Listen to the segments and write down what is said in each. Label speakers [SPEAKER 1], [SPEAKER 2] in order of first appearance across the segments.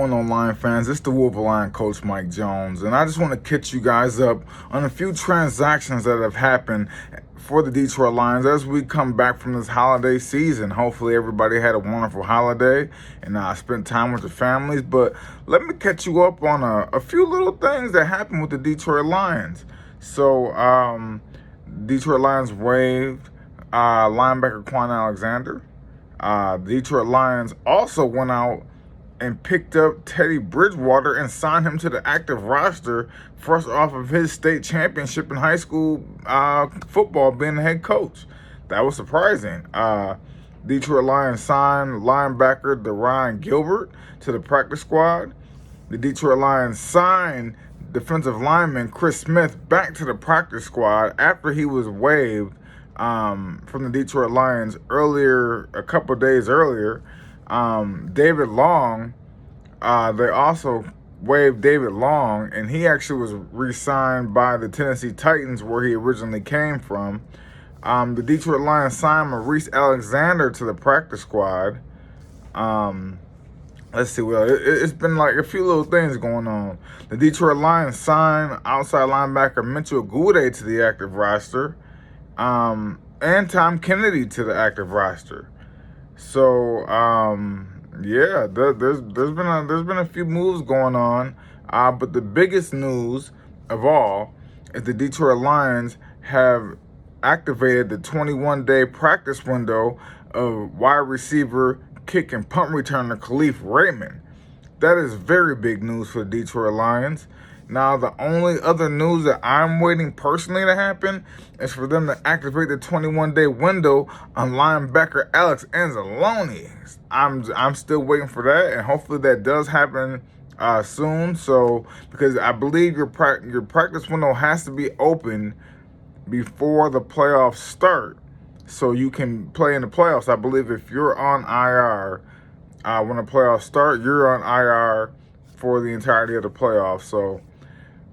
[SPEAKER 1] Online fans, it's the Wolverine coach Mike Jones, and I just want to catch you guys up on a few transactions that have happened for the Detroit Lions as we come back from this holiday season. Hopefully everybody had a wonderful holiday and spent time with their families, but let me catch you up on a few little things that happened with the Detroit Lions. So Detroit Lions waived linebacker Quan Alexander. The Detroit Lions also went out and picked up Teddy Bridgewater and signed him to the active roster fresh off of his state championship in high school football, being the head coach. That was surprising. Detroit Lions signed linebacker DeRyan Gilbert to the practice squad. The Detroit Lions signed defensive lineman Chris Smith back to the practice squad after he was waived from the Detroit Lions a couple days earlier. David Long, they also waived David Long, and he actually was re-signed by the Tennessee Titans, where he originally came from. The Detroit Lions signed Maurice Alexander to the practice squad. Let's see, it's been like a few little things going on. The Detroit Lions signed outside linebacker Mitchell Gude to the active roster, and Tom Kennedy to the active roster. So yeah, there's been a few moves going on, but the biggest news of all is the Detroit Lions have activated the 21-day practice window of wide receiver, kick, and punt returner Kalif Raymond. That is very big news for the Detroit Lions. Now, the only other news that I'm waiting personally to happen is for them to activate the 21-day window on linebacker Alex Anzalone. I'm still waiting for that, and hopefully that does happen soon. So, because I believe your practice window has to be open before the playoffs start, so you can play in the playoffs. I believe if you're on IR when the playoffs start, you're on IR for the entirety of the playoffs. So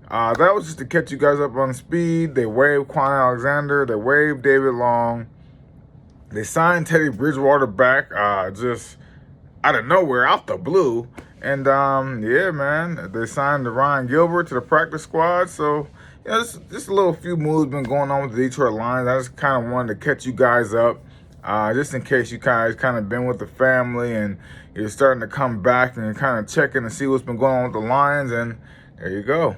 [SPEAKER 1] that was just to catch you guys up on speed. They waived Quan Alexander. They waived David Long. They signed Teddy Bridgewater back just out of nowhere, out the blue. And, yeah, man, they signed DeRyan Gilbert to the practice squad. So, just a little few moves been going on with the Detroit Lions. I just kind of wanted to catch you guys up, just in case you guys kind of been with the family and you're starting to come back and you're kind of checking to see what's been going on with the Lions. And there you go.